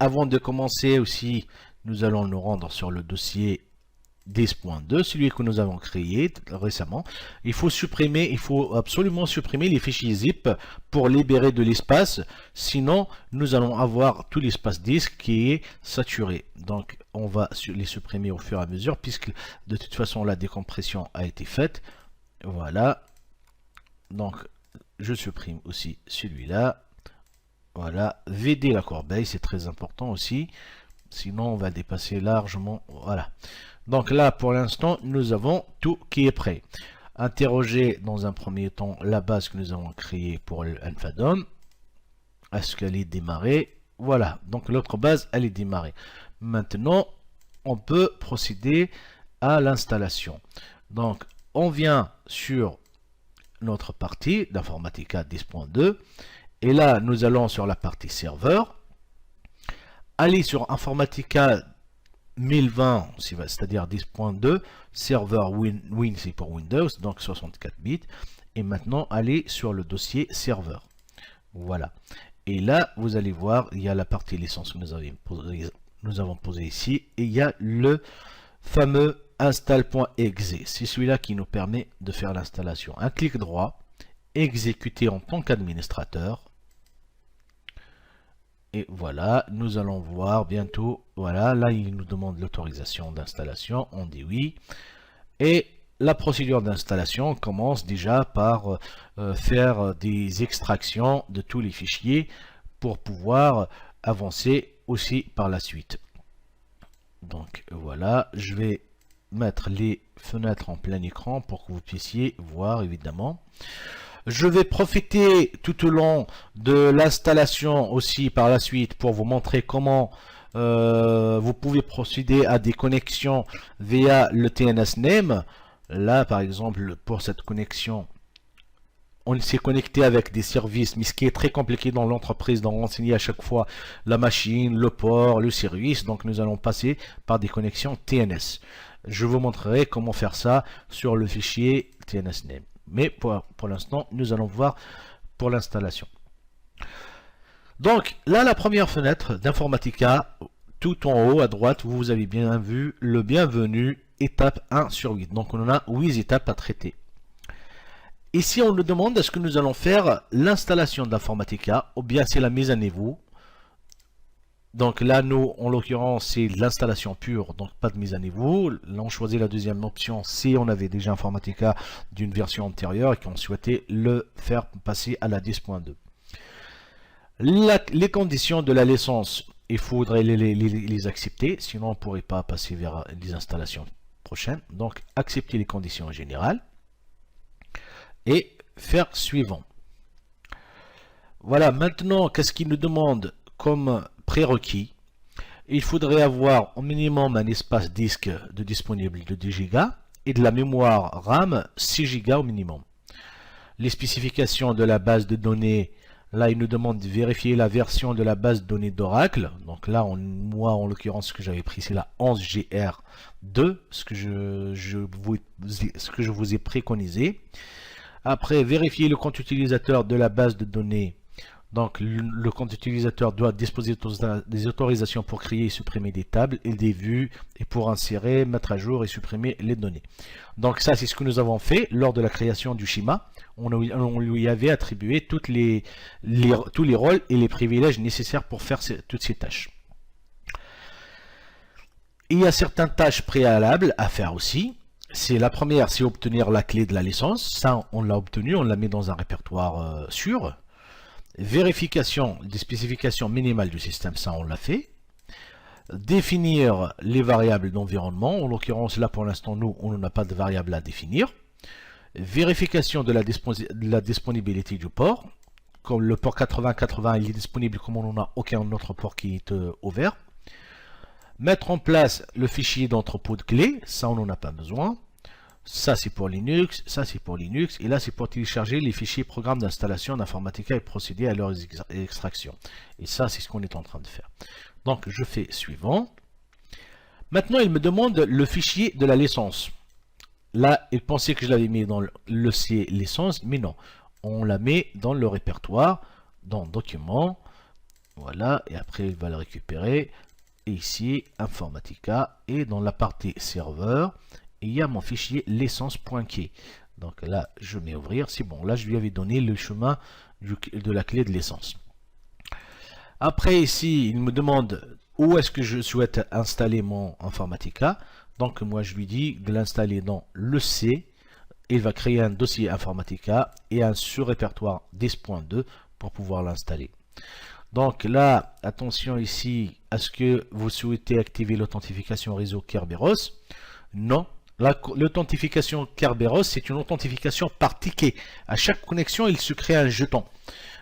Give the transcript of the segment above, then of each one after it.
avant de commencer aussi, nous allons nous rendre sur le dossier 10.2, celui que nous avons créé récemment. Il faut absolument supprimer les fichiers zip pour libérer de l'espace, sinon nous allons avoir tout l'espace disque qui est saturé. Donc on va les supprimer au fur et à mesure, puisque de toute façon la décompression a été faite. Voilà, donc je supprime aussi celui-là. Voilà, vider la corbeille, c'est très important aussi, sinon on va dépasser largement. Voilà. Donc là, pour l'instant, nous avons tout qui est prêt. Interroger dans un premier temps la base que nous avons créée pour l'Enfadom. Est-ce qu'elle est démarrée? Voilà, donc l'autre base, elle est démarrée. Maintenant, on peut procéder à l'installation. Donc, on vient sur notre partie d'Informatica 10.2. Et là, nous allons sur la partie serveur. Aller sur Informatica 1020, c'est-à-dire 10.2, serveur Win, c'est pour Windows, donc 64 bits. Et maintenant, aller sur le dossier serveur. Voilà. Et là, vous allez voir, il y a la partie licence que nous avons posée ici. Et il y a le fameux install.exe. C'est celui-là qui nous permet de faire l'installation. Un clic droit, exécuter en tant qu'administrateur. Et voilà, nous allons voir bientôt, voilà, là il nous demande l'autorisation d'installation, on dit oui. Et la procédure d'installation commence déjà par faire des extractions de tous les fichiers pour pouvoir avancer aussi par la suite. Donc voilà, je vais mettre les fenêtres en plein écran pour que vous puissiez voir évidemment. Je vais profiter tout au long de l'installation aussi par la suite pour vous montrer comment vous pouvez procéder à des connexions via le TNS-Name. Là, par exemple, pour cette connexion, on s'est connecté avec des services, mais ce qui est très compliqué dans l'entreprise, d'en renseigner à chaque fois la machine, le port, le service. Donc, nous allons passer par des connexions TNS. Je vous montrerai comment faire ça sur le fichier TNS-Name. Mais pour l'instant, nous allons voir pour l'installation. Donc là, la première fenêtre d'Informatica, tout en haut à droite, vous avez bien vu le bienvenu, étape 1 sur 8. Donc on en a 8 étapes à traiter. Ici, on nous demande est-ce que nous allons faire l'installation d'Informatica ou bien c'est la mise à niveau. Donc là, nous, en l'occurrence, c'est l'installation pure, donc pas de mise à niveau. Là, on choisit la deuxième option si on avait déjà Informatica d'une version antérieure et qu'on souhaitait le faire passer à la 10.2. Les conditions de la licence, il faudrait les accepter, sinon on ne pourrait pas passer vers les installations prochaines. Donc, accepter les conditions générales et faire suivant. Voilà, maintenant, qu'est-ce qu'il nous demande comme prérequis? Il faudrait avoir au minimum un espace disque disponible de 10 Go et de la mémoire RAM 6 Go au minimum. Les spécifications de la base de données, là il nous demande de vérifier la version de la base de données d'Oracle. Donc là, moi en l'occurrence, ce que j'avais pris c'est la 11GR2, ce que je vous ai préconisé. Après, vérifier le compte utilisateur de la base de données. Donc, le compte utilisateur doit disposer des autorisations pour créer et supprimer des tables et des vues et pour insérer, mettre à jour et supprimer les données. Donc, ça, c'est ce que nous avons fait lors de la création du schéma. On lui avait attribué tous les rôles et les privilèges nécessaires pour faire toutes ces tâches. Il y a certaines tâches préalables à faire aussi. C'est la première, c'est obtenir la clé de la licence. Ça, on l'a obtenu, on l'a mis dans un répertoire sûr. Vérification des spécifications minimales du système, ça on l'a fait. Définir les variables d'environnement. En l'occurrence, là pour l'instant, nous, on n'a pas de variable à définir. Vérification de la disponibilité du port. Comme le port 8080 il est disponible, comme on n'a aucun autre port qui est ouvert. Mettre en place le fichier d'entrepôt de clés, ça on n'en a pas besoin. Ça c'est pour Linux, ça c'est pour Linux, et là c'est pour télécharger les fichiers programmes d'installation d'Informatica et procéder à leur extraction. Et ça c'est ce qu'on est en train de faire. Donc je fais suivant. Maintenant il me demande le fichier de la licence. Là il pensait que je l'avais mis dans le C licence, mais non. On la met dans le répertoire, dans Documents, Voilà, et après il va le récupérer. Et ici, Informatica, et dans la partie serveur, il y a mon fichier l'essence.key. Donc là, je mets ouvrir, c'est bon. Là, je lui avais donné le chemin de la clé de l'essence. Après, ici, il me demande où est-ce que je souhaite installer mon Informatica. Donc moi, je lui dis de l'installer dans le C. Il va créer un dossier Informatica et un sur-répertoire 10.2 pour pouvoir l'installer. Donc là, attention ici, est-ce que vous souhaitez activer l'authentification réseau Kerberos? Non. L'authentification Kerberos, c'est une authentification par ticket. À chaque connexion, il se crée un jeton.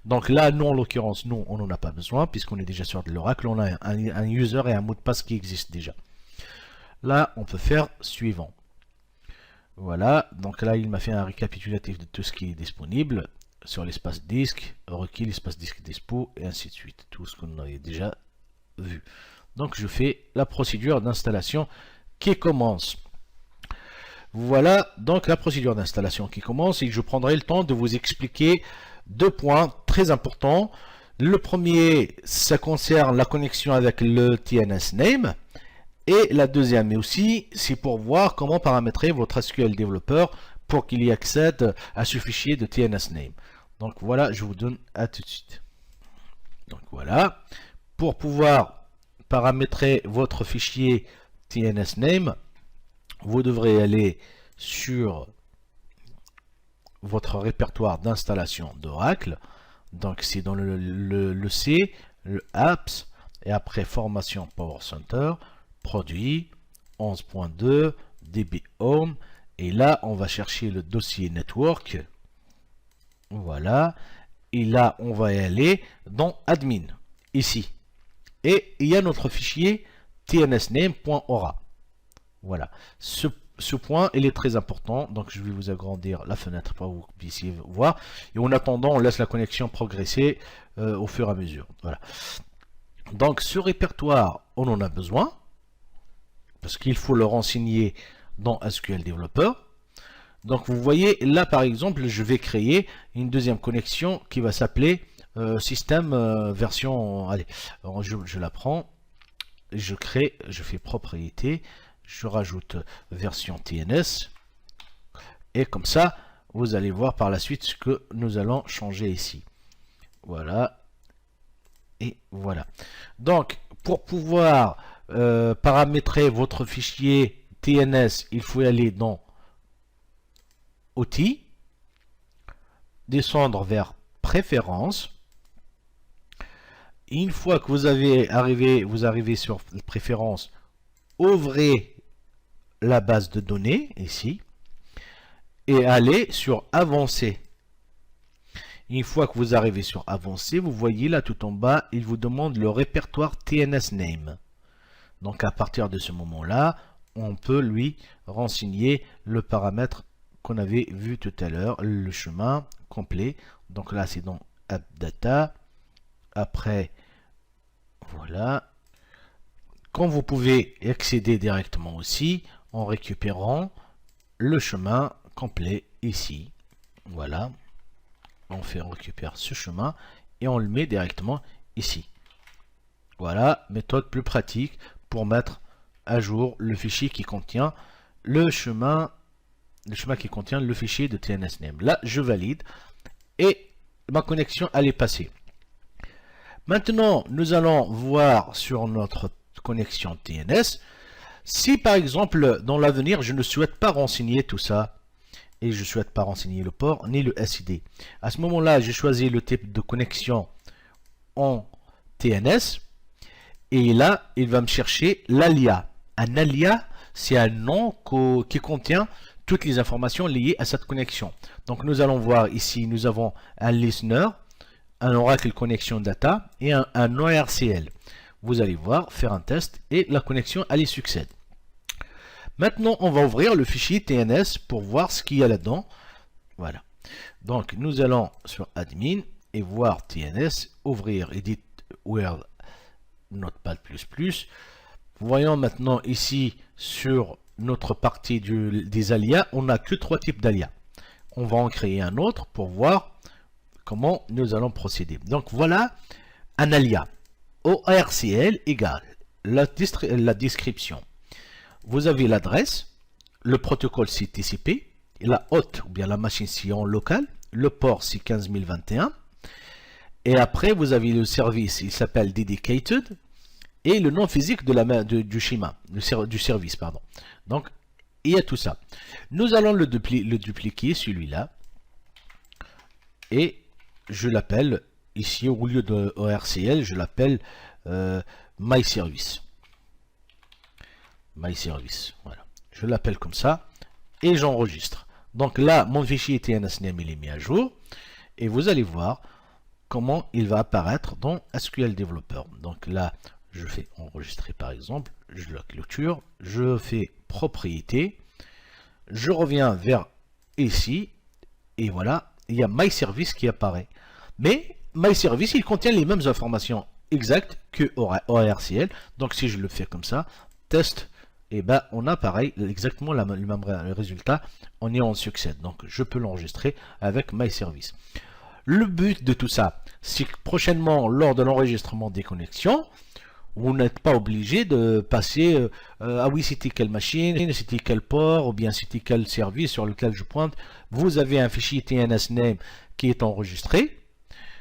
Donc là, nous, en l'occurrence, nous, on n'en a pas besoin, puisqu'on est déjà sur de l'Oracle. On a un user et un mot de passe qui existe déjà. Là, on peut faire suivant. Voilà, donc là, il m'a fait un récapitulatif de tout ce qui est disponible sur l'espace disque, requis, l'espace disque dispo, et ainsi de suite. Tout ce qu'on avait déjà vu. Donc, je fais la procédure d'installation qui commence. Voilà, donc la procédure d'installation qui commence, et je prendrai le temps de vous expliquer deux points très importants. Le premier, ça concerne la connexion avec le TNS Name. Et la deuxième aussi, c'est pour voir comment paramétrer votre SQL Developer pour qu'il y accède à ce fichier de TNS Name. Donc voilà, je vous donne à tout de suite. Donc voilà, pour pouvoir paramétrer votre fichier TNS Name, vous devrez aller sur votre répertoire d'installation d'Oracle. Donc c'est dans le C, le Apps, et après Formation Power Center, Produit, 11.2, DB Home, et là on va chercher le dossier Network. Voilà, et là on va y aller dans Admin, ici. Et il y a notre fichier tnsname.ora. Voilà, ce point il est très important, donc je vais vous agrandir la fenêtre pour que vous puissiez voir. Et en attendant, on laisse la connexion progresser au fur et à mesure. Voilà. Donc ce répertoire, on en a besoin, parce qu'il faut le renseigner dans SQL Developer. Donc vous voyez, là par exemple, je vais créer une deuxième connexion qui va s'appeler système version... Allez, je la prends, je crée, je fais propriété, je rajoute version TNS, et comme ça, vous allez voir par la suite ce que nous allons changer ici. Voilà, et voilà. Donc, pour pouvoir paramétrer votre fichier TNS, il faut aller dans Outils, descendre vers Préférences. Une fois que vous arrivez sur Préférences, ouvrez la base de données ici et allez sur Avancé. Une fois que vous arrivez sur Avancé, vous voyez là tout en bas, il vous demande le répertoire TNS Name. Donc à partir de ce moment-là, on peut lui renseigner le paramètre qu'on avait vu tout à l'heure, le chemin complet. Donc là, c'est dans App Data. Après, voilà. Quand vous pouvez accéder directement aussi en récupérant le chemin complet ici. Voilà. On récupère ce chemin et on le met directement ici. Voilà, méthode plus pratique pour mettre à jour le fichier qui contient le chemin qui contient le fichier de TNSName. Là, je valide et ma connexion elle est passée. Maintenant, nous allons voir sur notre connexion TNS si par exemple dans l'avenir je ne souhaite pas renseigner tout ça et je ne souhaite pas renseigner le port ni le SID. À ce moment-là, j'ai choisi le type de connexion en TNS et là, il va me chercher l'ALIA. Un ALIA, c'est un nom qui contient toutes les informations liées à cette connexion. Donc nous allons voir ici, nous avons un listener, un Oracle Connection Data et un ORCL. Vous allez voir, faire un test et la connexion elle y succède. Maintenant, on va ouvrir le fichier TNS pour voir ce qu'il y a là-dedans. Voilà. Donc nous allons sur Admin et voir TNS, ouvrir Edit Word Notepad++. Voyons maintenant ici sur notre partie des alias, on n'a que 3 types d'alias. On va en créer un autre pour voir comment nous allons procéder. Donc voilà un alias. ORCL égale la description. Vous avez l'adresse, le protocole c'est TCP, la hôte ou bien la machine sillon locale, le port c'est 15021, et après vous avez le service, il s'appelle dedicated, et le nom physique du schéma, du service, pardon. Donc, il y a tout ça. Nous allons le dupliquer, celui-là, et je l'appelle, ici, au lieu de ORCL, je l'appelle MyService. MyService, voilà. Je l'appelle comme ça, et j'enregistre. Donc là, mon fichier TNSNAME, il est mis à jour, et vous allez voir comment il va apparaître dans SQL Developer. Donc là, je fais enregistrer par exemple, je la clôture, je fais propriété, je reviens vers ici, et voilà, il y a MyService qui apparaît. Mais MyService, il contient les mêmes informations exactes que ORCL. Donc si je le fais comme ça, test, et ben on a pareil, exactement le même résultat, on y en succède. Donc je peux l'enregistrer avec MyService. Le but de tout ça, c'est que prochainement, lors de l'enregistrement des connexions, vous n'êtes pas obligé de passer ah oui, c'était quelle machine, c'était quel port, ou bien c'était quel service sur lequel je pointe. Vous avez un fichier TNSNAME qui est enregistré.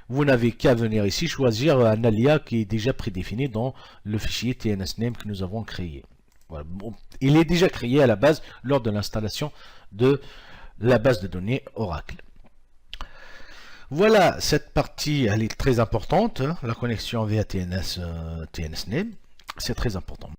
Vous n'avez qu'à venir ici choisir un alias qui est déjà prédéfini dans le fichier TNSNAME que nous avons créé. Voilà. Bon, il est déjà créé à la base lors de l'installation de la base de données Oracle. Voilà, cette partie, elle est très importante, hein, la connexion via TNSNAME, c'est très important.